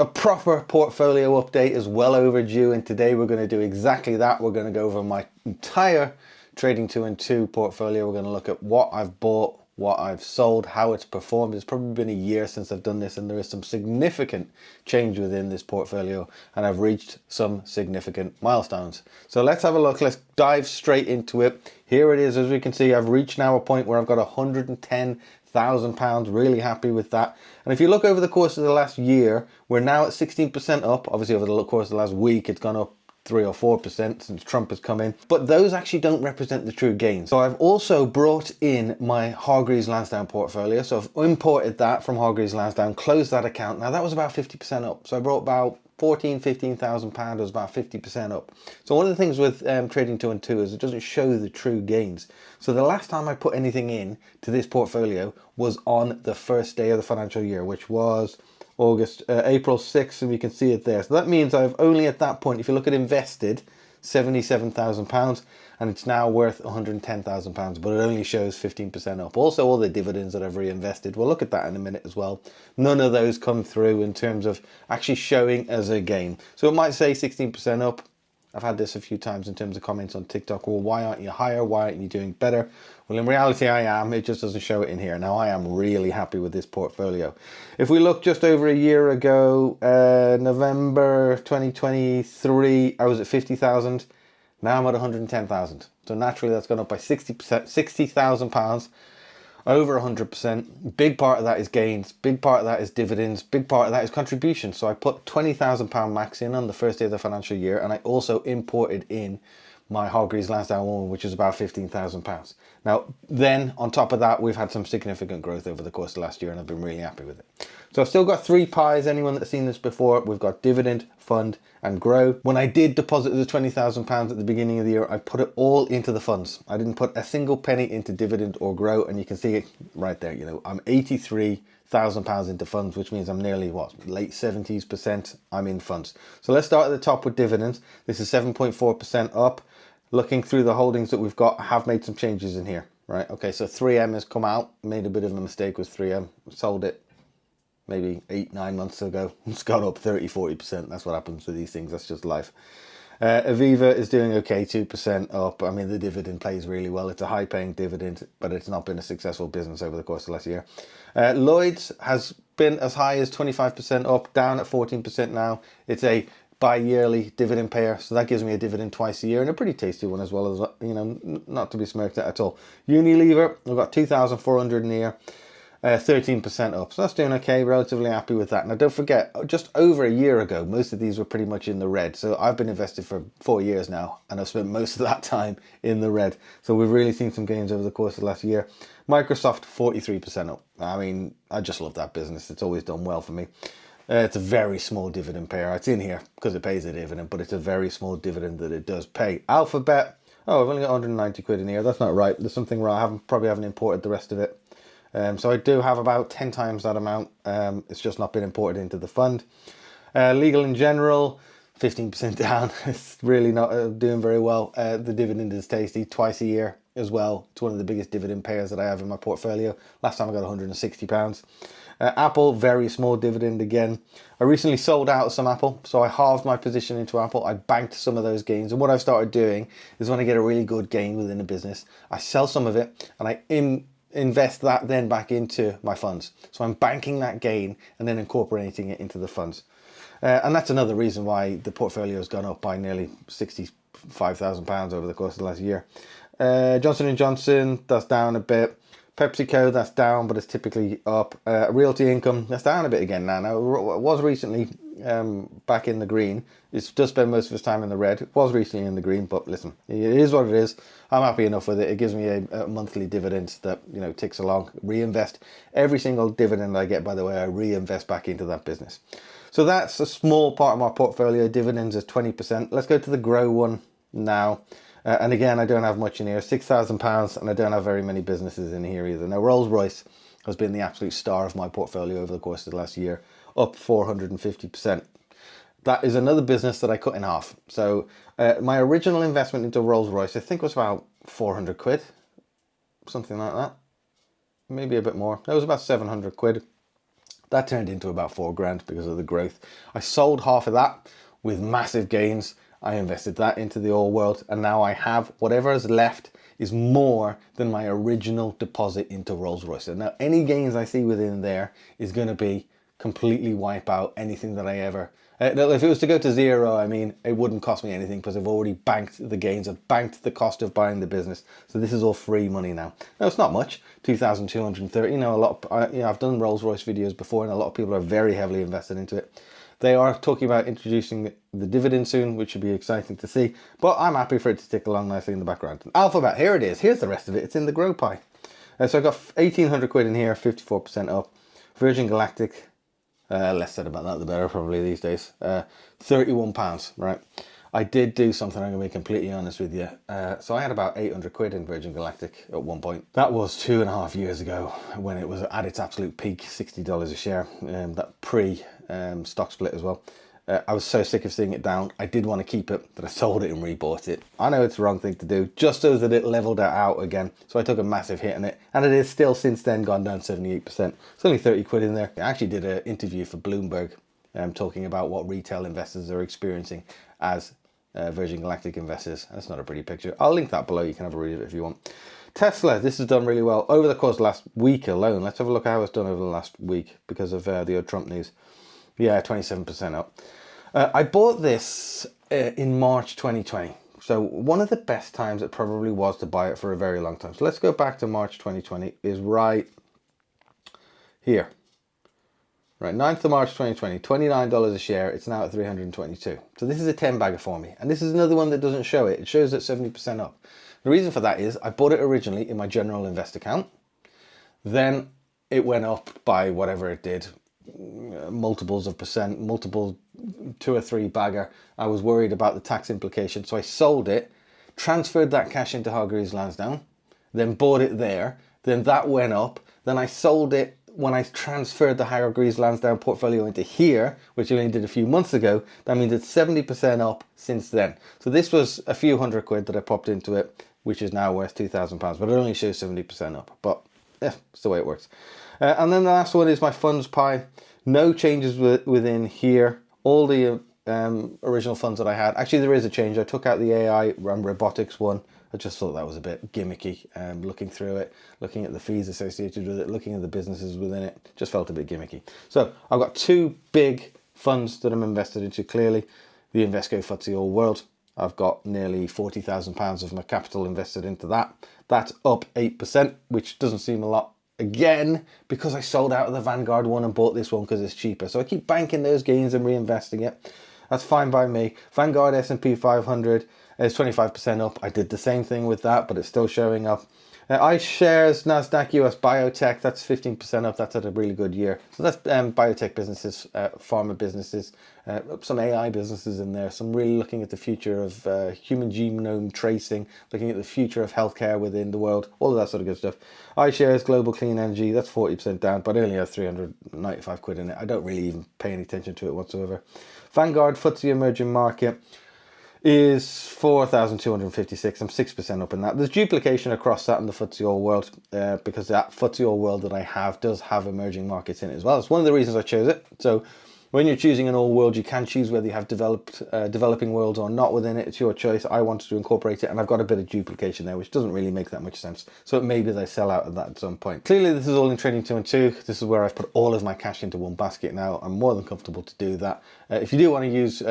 A proper portfolio update is well overdue, and today we're going to do exactly that. We're going to go over my entire trading 2 and 2 portfolio. We're going to look at what I've bought, what I've sold, how it's performed. It's probably been a year since I've done this, and there is some significant change within this portfolio, and I've reached some significant milestones. So let's have a look. Let's dive straight into it. Here it is. As we can see, I've reached now a point where I've got £110,000. Really happy with that. And if you look over the course of the last year, we're now at 16% up. Obviously, over the course of the last week, it's gone up 3 or 4% since Trump has come in. But those actually don't represent the true gains. So I've also brought in my Hargreaves Lansdown portfolio. So I've imported that from Hargreaves Lansdown, closed that account. Now that was about 50% up. So I brought about £15,000. It was about 50% up. So one of the things with trading 2 and 2 is it doesn't show the true gains. So the last time I put anything in to this portfolio was on the first day of the financial year, which was April 6th, and we can see it there. So that means I've only at that point, if you look at invested, £77,000, and it's now worth £110,000, but it only shows 15% up. Also, all the dividends that I've reinvested, we'll look at that in a minute as well. None of those come through in terms of actually showing as a gain. So it might say 16% up. I've had this a few times in terms of comments on TikTok. Well, why aren't you higher? Why aren't you doing better? Well, in reality, I am. It just doesn't show it in here. Now, I am really happy with this portfolio. If we look just over a year ago, November 2023, I was at 50,000. Now I'm at 110,000. So naturally, that's gone up by 60%, £60,000. Over 100%. Big part of that is gains. Big part of that is dividends. Big part of that is contributions. So I put £20,000 max in on the first day of the financial year, and I also imported in my Hargreaves Lansdown one, which is about £15,000. Now, then on top of that, we've had some significant growth over the course of last year, and I've been really happy with it. So I've still got 3 pies. Anyone that's seen this before, we've got dividend, fund, and grow. When I did deposit the £20,000 at the beginning of the year, I put it all into the funds. I didn't put a single penny into dividend or grow, and you can see it right there. You know, I'm £83,000 into funds, which means I'm nearly late 70s%. I'm in funds. So let's start at the top with dividends. This is 7.4% up. Looking through the holdings that we've got, I have made some changes in here, right? Okay, so 3M has come out, made a bit of a mistake with 3M, sold it maybe 8-9 months ago. It's gone up 30-40%. That's what happens with these things. That's just life. Aviva is doing okay, 2% up. I mean, the dividend plays really well. It's a high paying dividend, but it's not been a successful business over the course of last year. Lloyd's has been as high as 25% up, down at 14% now. It's a bi-yearly dividend payer, so that gives me a dividend twice a year, and a pretty tasty one as well, as you know, not to be smirked at all. Unilever, I've got 2,400 in here, 13% up, so that's doing okay. Relatively happy with that. Now don't forget, just over a year ago, most of these were pretty much in the red. So I've been invested for 4 years now, and I've spent most of that time in the red. So we've really seen some gains over the course of the last year. Microsoft, 43% up. I mean, I just love that business. It's always done well for me. It's a very small dividend payer. It's in here because it pays a dividend, but it's a very small dividend that it does pay. Alphabet, oh, I've only got 190 quid in here. That's not right. There's something wrong. I probably haven't imported the rest of it. So I do have about 10 times that amount. It's just not been imported into the fund. Legal in general, 15% down. It's really not doing very well. The dividend is tasty, twice a year as well. It's one of the biggest dividend payers that I have in my portfolio. Last time I got £160. Apple, very small dividend again. I recently sold out some Apple, so I halved my position into Apple. I banked some of those gains, and what I've started doing is when I get a really good gain within a business, I sell some of it and I invest that then back into my funds. So I'm banking that gain and then incorporating it into the funds. And that's another reason why the portfolio has gone up by nearly £65,000 over the course of the last year. Johnson & Johnson, that's down a bit. PepsiCo, that's down, but it's typically up. Realty Income, that's down a bit again now. Now, it was recently back in the green. It does spend most of its time in the red. It was recently in the green, but listen, it is what it is. I'm happy enough with it. It gives me a monthly dividend that, you know, ticks along. Reinvest every single dividend I get, by the way, I reinvest back into that business. So that's a small part of my portfolio. Dividends is 20%. Let's go to the grow one now. And again, I don't have much in here, £6,000, and I don't have very many businesses in here either. Now, Rolls-Royce has been the absolute star of my portfolio over the course of the last year, up 450%. That is another business that I cut in half. So my original investment into Rolls-Royce, I think was about 400 quid, something like that. Maybe a bit more. That was about 700 quid. That turned into about 4 grand because of the growth. I sold half of that with massive gains. I invested that into the oil world, and now I have whatever is left is more than my original deposit into Rolls-Royce. And now any gains I see within there is going to be completely wipe out anything that I ever... if it was to go to zero, I mean, it wouldn't cost me anything because I've already banked the gains. I've banked the cost of buying the business. So this is all free money now. Now, it's not much, 2,230. You know, I've done Rolls-Royce videos before, and a lot of people are very heavily invested into it. They are talking about introducing the dividend soon, which should be exciting to see. But I'm happy for it to tick along nicely in the background. Alphabet, here it is. Here's the rest of it. It's in the Grow Pie. So I got 1,800 quid in here, 54% up. Virgin Galactic, less said about that, the better probably these days. £31, right? I did do something, I'm going to be completely honest with you. So I had about 800 quid in Virgin Galactic at one point. That was 2.5 years ago when it was at its absolute peak, $60 a share. That pre-stock split as well. I was so sick of seeing it down. I did want to keep it, but I sold it and rebought it. I know it's the wrong thing to do, just so that it leveled out again. So I took a massive hit on it, and it is still since then gone down 78%. It's only 30 quid in there. I actually did an interview for Bloomberg talking about what retail investors are experiencing as Virgin Galactic investors. That's not a pretty picture. I'll link that below. You can have a read of it if you want. Tesla, this has done really well over the course of the last week alone. Let's have a look at how it's done over the last week because of the old Trump news. Yeah, 27% up. I bought this in March 2020. So one of the best times it probably was to buy it for a very long time. So let's go back to March 2020 is right here. Right, 9th of March 2020, $29 a share. It's now at 322. So this is a 10 bagger for me. And this is another one that doesn't show it. It shows it 70% up. The reason for that is I bought it originally in my general invest account. Then it went up by whatever it did, multiples of percent, multiple 2 or 3 bagger. I was worried about the tax implications. So I sold it, transferred that cash into Hargreaves Lansdown, then bought it there. Then that went up. Then I sold it when I transferred the Hargreaves Lansdown portfolio into here, which I only did a few months ago. That means it's 70% up since then. So this was a few hundred quid that I popped into it, which is now worth £2,000, but it only shows 70% up. But yeah, it's the way it works. And then the last one is my funds pie. No changes within here. All the original funds that I had. Actually, there is a change. I took out the AI and robotics one. I just thought that was a bit gimmicky. Looking through it, looking at the fees associated with it, looking at the businesses within it, just felt a bit gimmicky. So I've got 2 big funds that I'm invested into. Clearly, the Invesco FTSE All World. I've got nearly £40,000 of my capital invested into that. That's up 8%, which doesn't seem a lot. Again, because I sold out of the Vanguard one and bought this one because it's cheaper. So I keep banking those gains and reinvesting it. That's fine by me. Vanguard S&P 500 is 25% up. I did the same thing with that, but it's still showing up. iShares, NASDAQ, US Biotech, that's 15% up. That's had a really good year. So that's biotech businesses, pharma businesses, some AI businesses in there. Some really looking at the future of human genome tracing, looking at the future of healthcare within the world, all of that sort of good stuff. iShares, Global Clean Energy, that's 40% down, but I only have 395 quid in it. I don't really even pay any attention to it whatsoever. Vanguard, FTSE Emerging Market, is 4,256. I'm 6% up in that. There's duplication across that in the FTSE All World because that FTSE All World that I have does have emerging markets in it as well. It's one of the reasons I chose it. So when you're choosing an all world, you can choose whether you have developing worlds or not within it. It's your choice. I wanted to incorporate it, and I've got a bit of duplication there, which doesn't really make that much sense. So it may be that I sell out of that at some point. Clearly, this is all in Trading 2 and 2. This is where I've put all of my cash into one basket now. I'm more than comfortable to do that. If you do want to use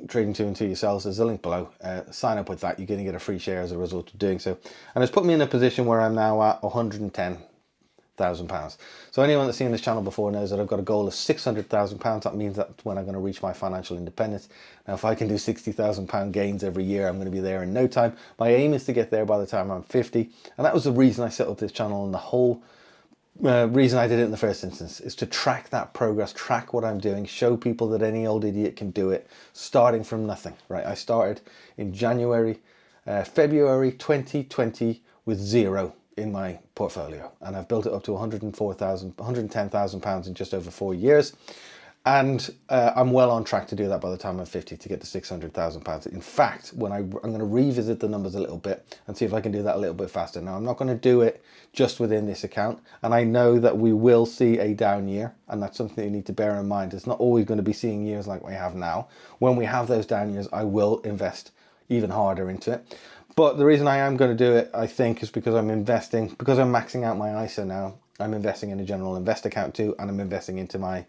Trading 2 and 2 yourselves, there's a link below. Sign up with that. You're going to get a free share as a result of doing so. And it's put me in a position where I'm now at £110,000. So anyone that's seen this channel before knows that I've got a goal of £600,000. That means that's when I'm going to reach my financial independence. Now, if I can do £60,000 gains every year, I'm going to be there in no time. My aim is to get there by the time I'm 50. And that was the reason I set up this channel, and the whole reason I did it in the first instance is to track that progress, track what I'm doing, show people that any old idiot can do it, starting from nothing, right? I started in February 2020 with 0 in my portfolio, and I've built it up to £110,000 in just over 4 years. And I'm well on track to do that by the time I'm 50 to get to £600,000. In fact, I'm going to revisit the numbers a little bit and see if I can do that a little bit faster. Now, I'm not going to do it just within this account. And I know that we will see a down year. And that's something you need to bear in mind. It's not always going to be seeing years like we have now. When we have those down years, I will invest even harder into it. But the reason I am going to do it, I think, is because I'm maxing out my ISA now. I'm investing in a general invest account too, and I'm investing into my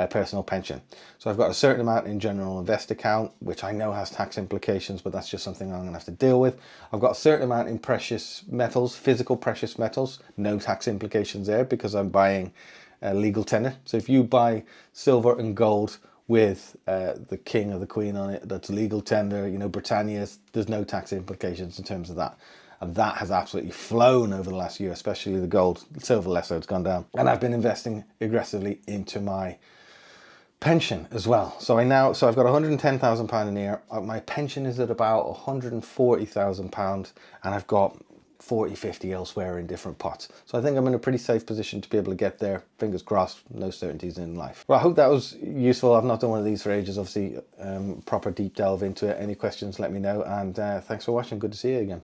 personal pension. So I've got a certain amount in general invest account, which I know has tax implications, but that's just something I'm going to have to deal with. I've got a certain amount in precious metals, physical precious metals, no tax implications there because I'm buying legal tender. So if you buy silver and gold with the king or the queen on it, that's legal tender, you know, Britannia's, there's no tax implications in terms of that. And that has absolutely flown over the last year, especially the gold. Silver less so, it's gone down. And I've been investing aggressively into my pension as well. So I've got £110,000 in here. My pension is at about £140,000, and I've got 40, 50 elsewhere in different pots. So I think I'm in a pretty safe position to be able to get there. Fingers crossed, no certainties in life. Well, I hope that was useful. I've not done one of these for ages, obviously, proper deep delve into it. Any questions, let me know. And thanks for watching. Good to see you again.